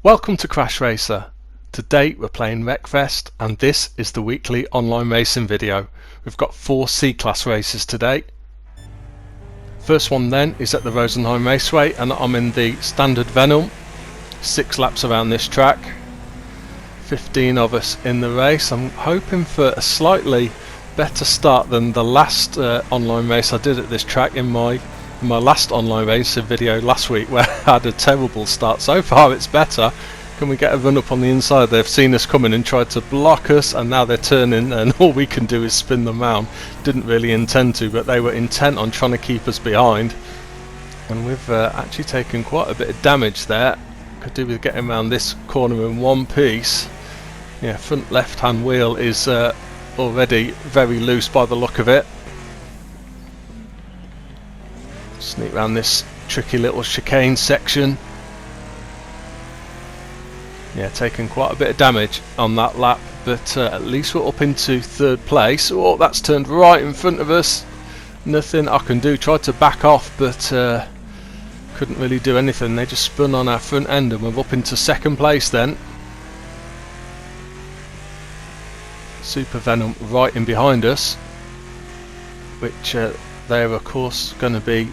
Welcome to CrashRacer. Today we're playing Wreckfest and this is the weekly online racing video. We've got 4 C-Class races today. First one then is at the Rosenheim Raceway and I'm in the standard Venom. 6 laps around this track. 15 of us in the race. I'm hoping for a slightly better start than the last online race I did at this track in my last online race video last week, where I had a terrible start. So far it's better. Can we get a run up on the inside? They've seen us coming and tried to block us, and now they're turning and all we can do is spin them round. Didn't really intend to, but they were intent on trying to keep us behind, and we've actually taken quite a bit of damage there. Could do with getting around this corner in one piece. Yeah, front left hand wheel is already very loose by the look of it. Sneak around this tricky little chicane section. Yeah, taking quite a bit of damage on that lap, but at least we're up into 3rd place. Oh, that's turned right in front of us. Nothing I can do. Tried to back off, but couldn't really do anything. They just spun on our front end and we're up into 2nd place then. Super Venom right in behind us, which they're of course going to be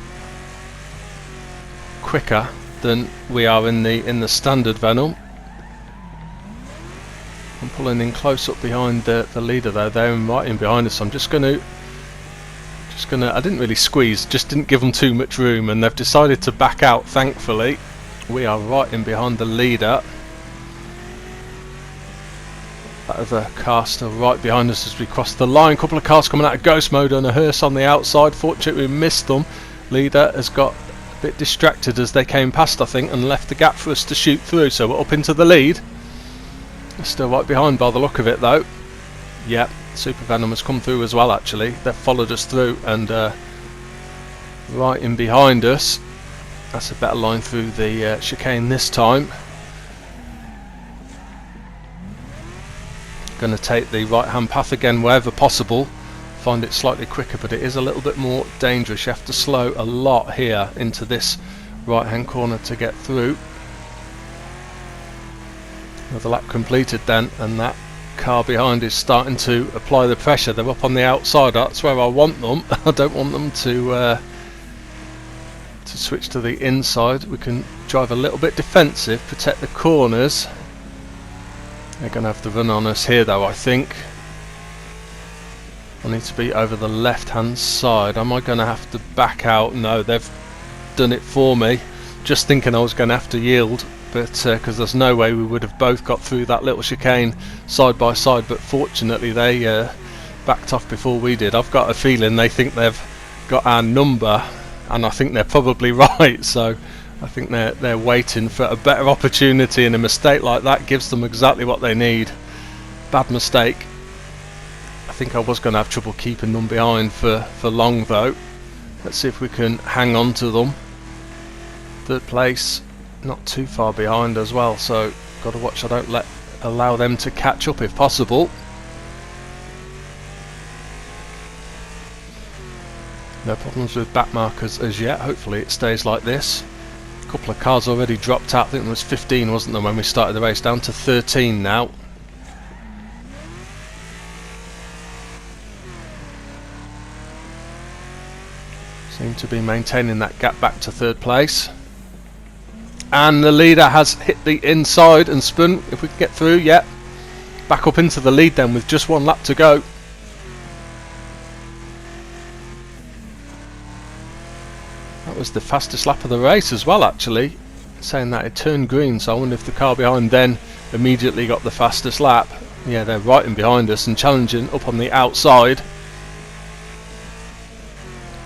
quicker than we are in the standard Venom. I'm pulling in close up behind the leader though. They're right in behind us. I'm just gonna I didn't really squeeze, just didn't give them too much room, and they've decided to back out. Thankfully we are right in behind the leader. That other car still right behind us as we cross the line. Couple of cars coming out of ghost mode and a hearse on the outside. Fortunately we missed them. Leader has got a bit distracted as they came past, I think, and left the gap for us to shoot through, so we're up into the lead. They're still right behind by the look of it though. Yep, Super Venom has come through as well actually. They've followed us through and right in behind us. That's a better line through the chicane this time. Going to take the right hand path again wherever possible. Find it slightly quicker, but it is a little bit more dangerous. You have to slow a lot here into this right hand corner to get through. Another lap completed then, and that car behind is starting to apply the pressure. They're up on the outside. That's where I want them. I don't want them to switch to the inside. We can drive a little bit defensive, protect the corners. They're going to have to run on us here though, I think. I need to be over the left hand side. Am I going to have to back out? No, they've done it for me. Just thinking I was going to have to yield, but because there's no way we would have both got through that little chicane side by side, but fortunately they backed off before we did. I've got a feeling they think they've got our number, and I think they're probably right, so I think they're waiting for a better opportunity, and a mistake like that gives them exactly what they need. Bad mistake. I think I was going to have trouble keeping them behind for long though. Let's see if we can hang on to them. 3rd place, not too far behind as well, so got to watch I don't allow them to catch up if possible. No problems with back markers as yet. Hopefully it stays like this. A couple of cars already dropped out. I think there was 15, wasn't there, when we started the race, down to 13 now. Seem to be maintaining that gap back to 3rd place. And the leader has hit the inside and spun. If we can get through, yep. Back up into the lead then with just 1 lap to go. That was the fastest lap of the race as well actually. Saying that, it turned green, so I wonder if the car behind then immediately got the fastest lap. Yeah, they're right in behind us and challenging up on the outside.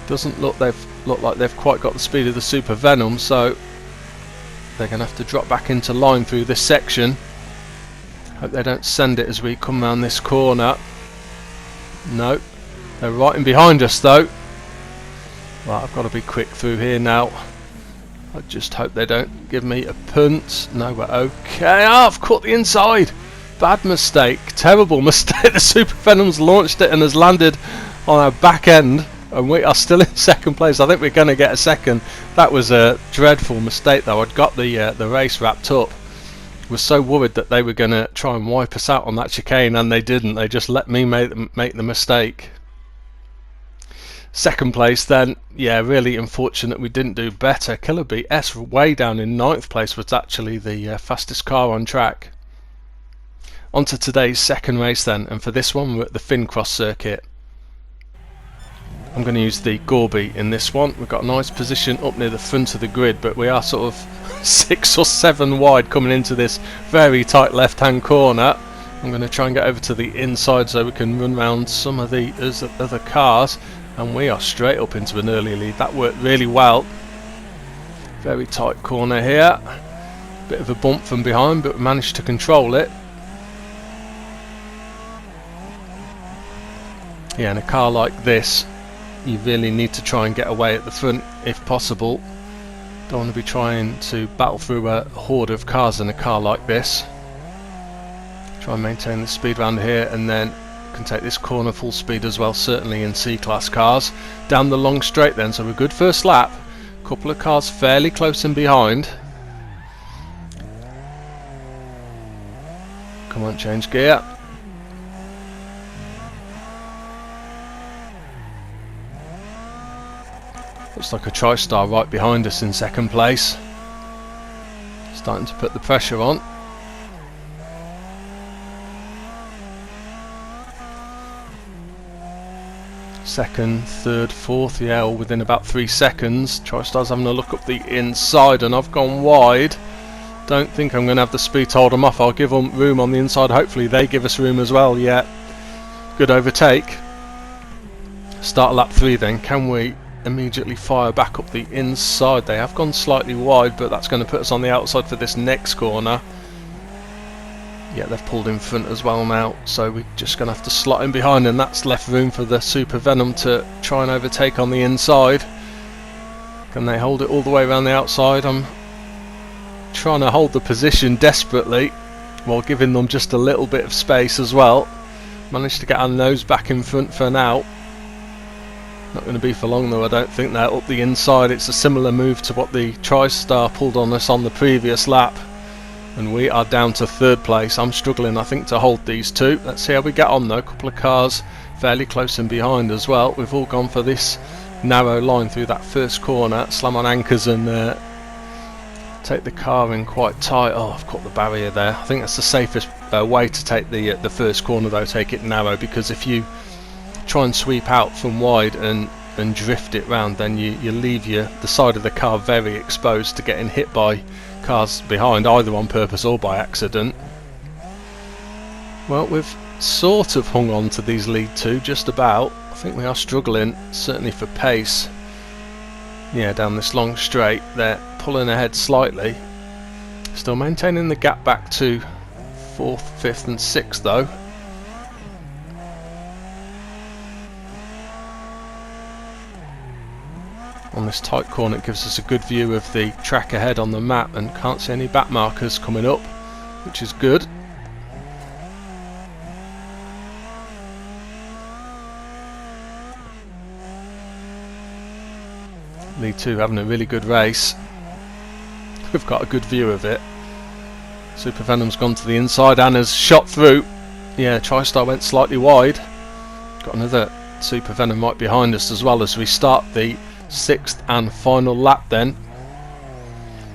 Doesn't look like they've quite got the speed of the Super Venom, so they're going to have to drop back into line through this section. Hope they don't send it as we come round this corner. No, they're right in behind us though. Right, I've got to be quick through here now. I just hope they don't give me a punt. No, we're okay. Oh, I've caught the inside. Bad mistake, terrible mistake. The Super Venom's launched it and has landed on our back end. and we are still in second place. I think we're going to get a second. That was a dreadful mistake though. I'd got the race wrapped up. Was so worried that they were going to try and wipe us out on that chicane, and they didn't. They just let me make the mistake. Second place then, yeah, really unfortunate we didn't do better. Killerbee S way down in 9th place was actually the fastest car on track. On to today's second race then, and for this one we're at the Finncross Circuit. I'm going to use the Gorby in this one. We've got a nice position up near the front of the grid, but we are sort of 6 or 7 wide coming into this very tight left hand corner. I'm going to try and get over to the inside so we can run around some of the other cars, and we are straight up into an early lead. That worked really well. Very tight corner here, bit of a bump from behind, but we managed to control it. Yeah, in a car like this you really need to try and get away at the front if possible. Don't want to be trying to battle through a horde of cars in a car like this. Try and maintain the speed around here, and then can take this corner full speed as well, certainly in C-Class cars. Down the long straight then, so a good first lap. Couple of cars fairly close in behind. Come on, change gear. Looks like a TriStar right behind us in second place. Starting to put the pressure on. Second, third, fourth, yeah, all within about 3 seconds. TriStar's having a look up the inside, and I've gone wide. Don't think I'm going to have the speed to hold them off. I'll give them room on the inside. Hopefully they give us room as well. Yeah, good overtake. Start lap 3 then. Can we immediately fire back up the inside? They have gone slightly wide, but that's going to put us on the outside for this next corner. Yeah, they've pulled in front as well now, so we're just going to have to slot in behind, and that's left room for the Super Venom to try and overtake on the inside. Can they hold it all the way around the outside? I'm trying to hold the position desperately while giving them just a little bit of space as well. Managed to get our nose back in front for now. Not going to be for long though, I don't think. They're up the inside. It's a similar move to what the TriStar pulled on us on the previous lap, and we are down to third place. I'm struggling, I think, to hold these two. Let's see how we get on though. A couple of cars fairly close in behind as well. We've all gone for this narrow line through that first corner, slam on anchors and take the car in quite tight. Oh, I've caught the barrier there. I think that's the safest way to take the first corner though, take it narrow, because if you try and sweep out from wide and drift it round, then you leave the side of the car very exposed to getting hit by cars behind, either on purpose or by accident. Well, we've sort of hung on to these lead two, just about. I think we are struggling, certainly for pace. Yeah, down this long straight, they're pulling ahead slightly. Still maintaining the gap back to 4th, 5th and 6th though. On this tight corner, it gives us a good view of the track ahead on the map, and can't see any back markers coming up, which is good. Lead 2 having a really good race. We've got a good view of it. Super Venom's gone to the inside and has shot through. Yeah, TriStar went slightly wide. Got another Super Venom right behind us as well as we start the 6th and final lap then.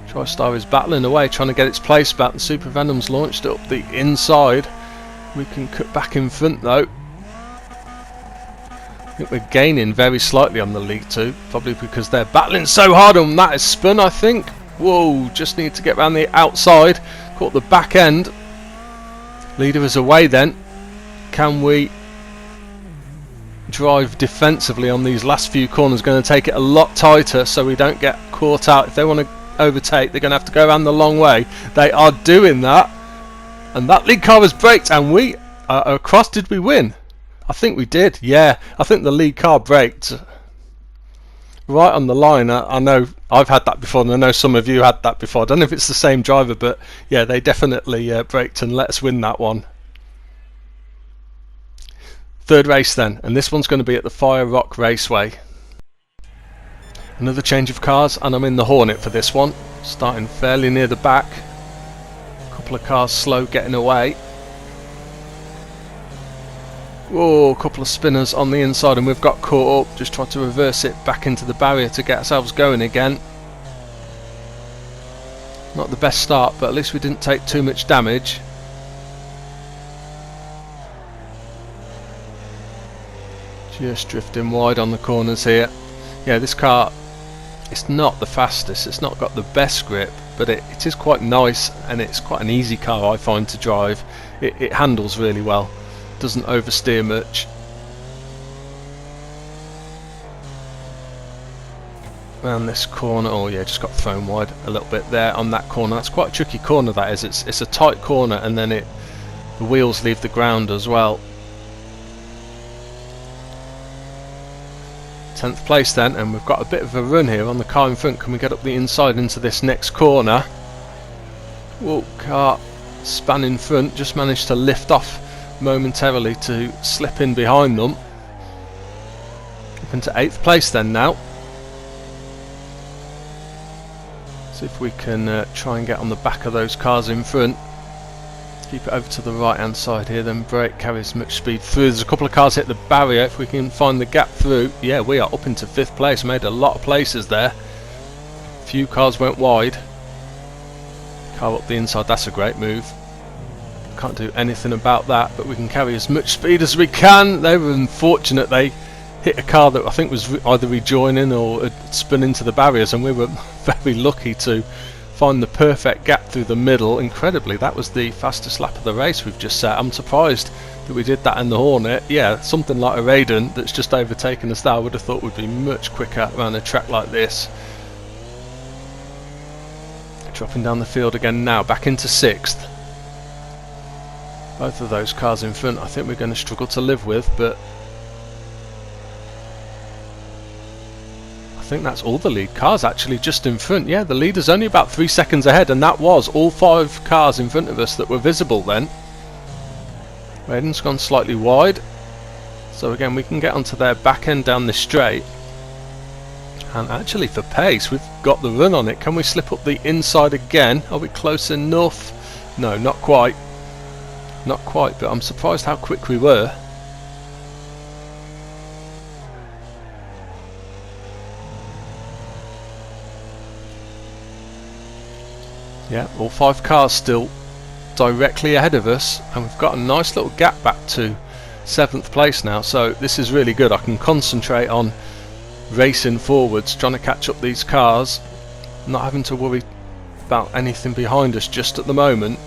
TriStar is battling away, trying to get its place back, and Super Venom's launched it up the inside. We can cut back in front though. I think we're gaining very slightly on the lead 2, probably because they're battling so hard, and that is spun, I think. Whoa, just need to get around the outside. Caught the back end. Leader is away then. Can we drive defensively on these last few corners? Going to take it a lot tighter so we don't get caught out. If they want to overtake, they're going to have to go around the long way. They are doing that, and that lead car was braked, and we are across. Did we win? I think we did. Yeah, I think the lead car braked right on the line. I know I've had that before, and I know some of you had that before. I don't know if it's the same driver, but yeah, they definitely braked and let us win that one. Third race then, and this one's going to be at the Rock Raceway. Another change of cars, and I'm in the Hornet for this one, starting fairly near the back. A couple couple of cars slow getting away. Whoa, a couple of spinners on the inside and we've got caught up. Just tried to reverse it back into the barrier to get ourselves going again. Not the best start, but at least we didn't take too much damage. Just drifting wide on the corners here. Yeah, this car, it's not the fastest, it's not got the best grip, but it is quite nice, and it's quite an easy car I find to drive. It handles really well, doesn't oversteer much. Around this corner, oh yeah, just got thrown wide a little bit there on that corner. That's quite a tricky corner, that is. It's a tight corner, and then the wheels leave the ground as well. 10th place then, and we've got a bit of a run here on the car in front. Can we get up the inside into this next corner? Whoa, car span in front, just managed to lift off momentarily to slip in behind them. Up into 8th place then now. See if we can try and get on the back of those cars in front. Keep it over to the right hand side here, then brake, carry as much speed through. There's a couple of cars hit the barrier. If we can find the gap through, yeah, we are up into 5th place. Made a lot of places there. Few cars went wide. Car up the inside, that's a great move. Can't do anything about that, but we can carry as much speed as we can. They were unfortunate, they hit a car that I think was either rejoining or had spun into the barriers, and we were very lucky to find the perfect gap through the middle. Incredibly, that was the fastest lap of the race we've just set. I'm surprised that we did that in the Hornet. Yeah, something like a Raiden that's just overtaken us there, I would have thought would be much quicker around a track like this. Dropping down the field again now, back into 6th. Both of those cars in front I think we're going to struggle to live with, but I think that's all the lead cars actually just in front. Yeah, the leader's only about 3 seconds ahead, and that was all 5 cars in front of us that were visible then. Raiden's gone slightly wide, so again we can get onto their back end down this straight. And actually for pace we've got the run on it. Can we slip up the inside again? Are we close enough? No, not quite. Not quite, but I'm surprised how quick we were. Yeah, all 5 cars still directly ahead of us, and we've got a nice little gap back to 7th place now, so this is really good. I can concentrate on racing forwards, trying to catch up these cars, not having to worry about anything behind us just at the moment.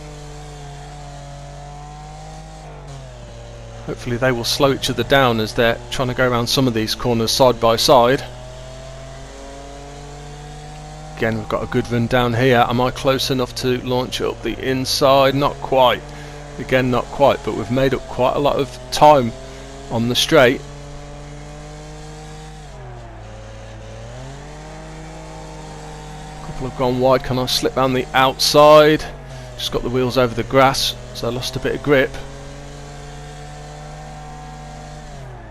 Hopefully they will slow each other down as they're trying to go around some of these corners side by side. Again, we've got a good run down here. Am I close enough to launch up the inside? Not quite. Again, not quite, but we've made up quite a lot of time on the straight. Couple have gone wide. Can I slip round the outside? Just got the wheels over the grass, so I lost a bit of grip.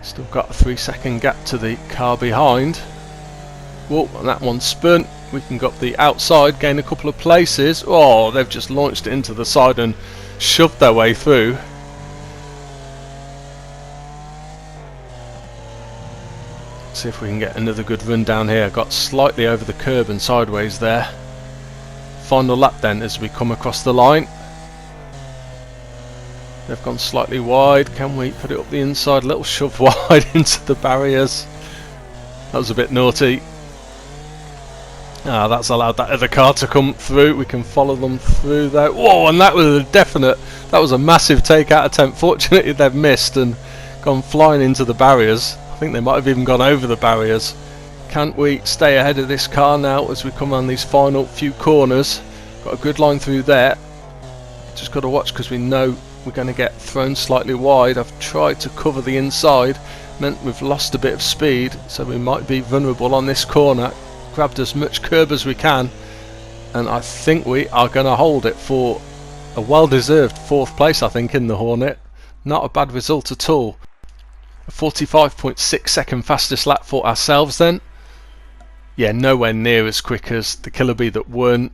Still got a 3-second gap to the car behind. Whoa, and that one spun. We can go up the outside, gain a couple of places. Oh, they've just launched it into the side and shoved their way through. See if we can get another good run down here. Got slightly over the curb and sideways there. Final lap then as we come across the line. They've gone slightly wide. Can we put it up the inside? A little shove wide into the barriers. That was a bit naughty. Ah, that's allowed that other car to come through. We can follow them through there. Whoa, and that was that was a massive take-out attempt. Fortunately they've missed and gone flying into the barriers. I think they might have even gone over the barriers. Can't we stay ahead of this car now as we come on these final few corners? Got a good line through there. Just got to watch because we know we're going to get thrown slightly wide. I've tried to cover the inside, meant we've lost a bit of speed, so we might be vulnerable on this corner. Grabbed as much curb as we can, and I think we are going to hold it for a well-deserved 4th place, I think, in the Hornet. Not a bad result at all. A 45.6 second fastest lap for ourselves then. Yeah, nowhere near as quick as the Killerbee that won.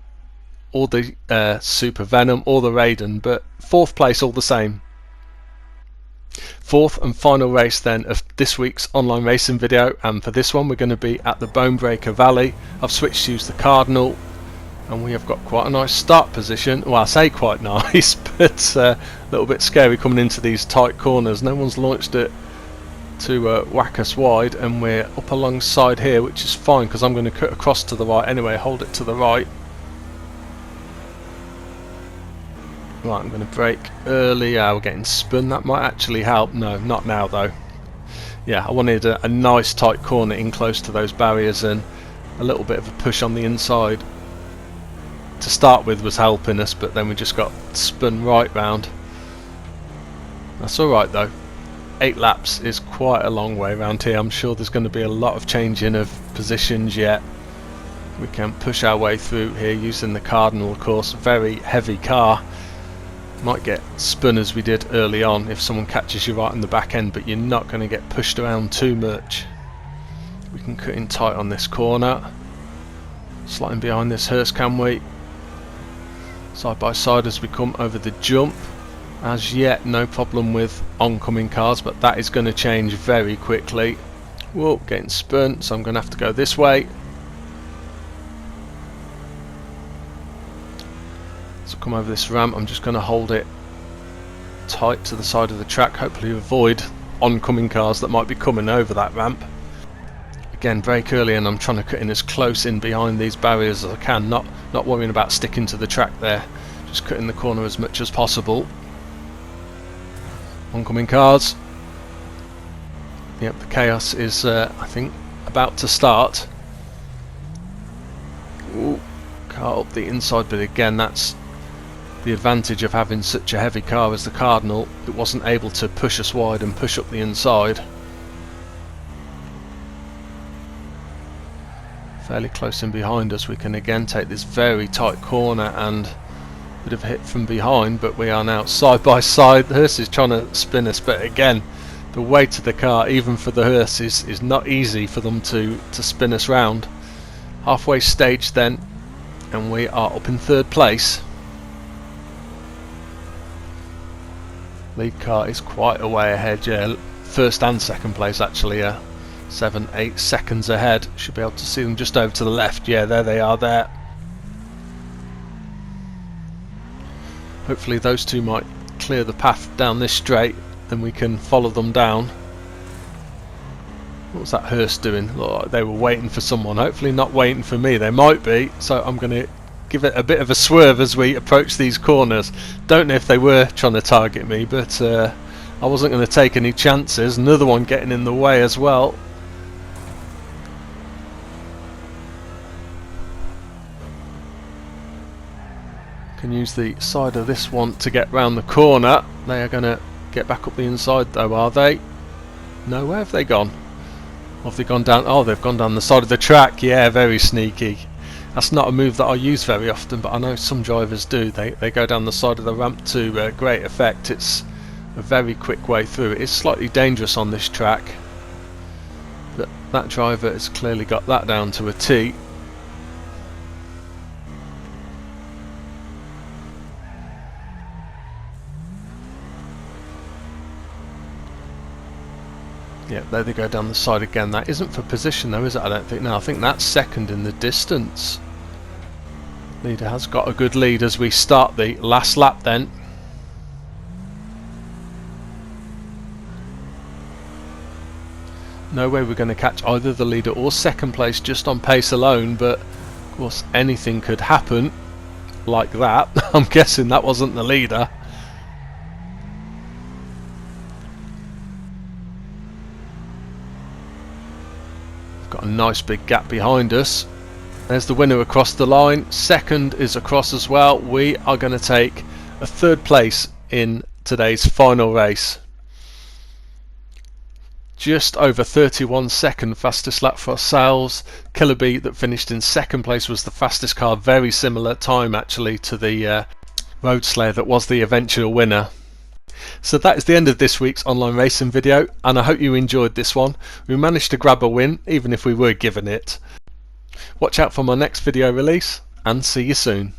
or the Super Venom or the Raiden, but 4th place all the same. 4th and final race then of this week's online racing video, and for this one we're going to be at the Bonebreaker Valley. I've switched to use the Cardinal, and we have got quite a nice start position. Well, I say quite nice, but a little bit scary coming into these tight corners. No one's launched it to whack us wide, and we're up alongside here, which is fine because I'm going to cut across to the right anyway, hold it to the right. Right, I'm going to brake early. We're getting spun. That might actually help. No, not now though. Yeah, I wanted a nice tight corner in close to those barriers, and a little bit of a push on the inside to start with was helping us, but then we just got spun right round. That's alright though. 8 laps is quite a long way around here. I'm sure there's going to be a lot of changing of positions yet. We can push our way through here using the Cardinal, of course. Very heavy car. Might get spun as we did early on if someone catches you right in the back end, but you're not going to get pushed around too much. We can cut in tight on this corner. Sliding behind this hearse, can we? Side by side as we come over the jump. As yet no problem with oncoming cars, but that is going to change very quickly. Whoa, getting spun, so I'm going to have to go this way. So come over this ramp. I'm just going to hold it tight to the side of the track, hopefully avoid oncoming cars that might be coming over that ramp. Again, brake early, and I'm trying to cut in as close in behind these barriers as I can, not worrying about sticking to the track there, just cutting the corner as much as possible. Oncoming cars. Yep, the chaos is I think about to start. Ooh, car up the inside, but again that's the advantage of having such a heavy car as the Cardinal. It wasn't able to push us wide and push up the inside. Fairly close in behind us. We can again take this very tight corner and a bit of a hit from behind, but we are now side by side. The hearse is trying to spin us, but again the weight of the car, even for the hearse, is not easy for them to spin us round. Halfway stage then, and we are up in 3rd place. Lead car is quite a way ahead, yeah, 1st and 2nd place actually, 7-8 seconds ahead. Should be able to see them just over to the left. Yeah, there they are there. Hopefully those two might clear the path down this straight, then we can follow them down. What was that hearse doing? Oh, they were waiting for someone. Hopefully not waiting for me. They might be, so I'm going to give it a bit of a swerve as we approach these corners. Don't know if they were trying to target me, but I wasn't going to take any chances. Another one getting in the way as well. Can use the side of this one to get round the corner. They are going to get back up the inside though, are they? No, where have they gone? Or have they gone down? Oh, they've gone down the side of the track. Yeah, very sneaky. That's not a move that I use very often, but I know some drivers do. They go down the side of the ramp to great effect. It's a very quick way through. It is slightly dangerous on this track, but that driver has clearly got that down to a T. Yeah, there they go down the side again. That isn't for position though, is it? I don't think. No, I think that's 2nd in the distance. Leader has got a good lead as we start the last lap then. No way we're going to catch either the leader or 2nd place just on pace alone, but of course anything could happen like that. I'm guessing that wasn't the leader. Got a nice big gap behind us. There's the winner across the line. 2nd is across as well. We are going to take a 3rd place in today's final race. Just over 31-second fastest lap for ourselves. Killerbee that finished in 2nd place was the fastest car. Very similar time actually to the Road Slayer that was the eventual winner. So that is the end of this week's online racing video, and I hope you enjoyed this one. We managed to grab a win, even if we were given it. Watch out for my next video release, and see you soon.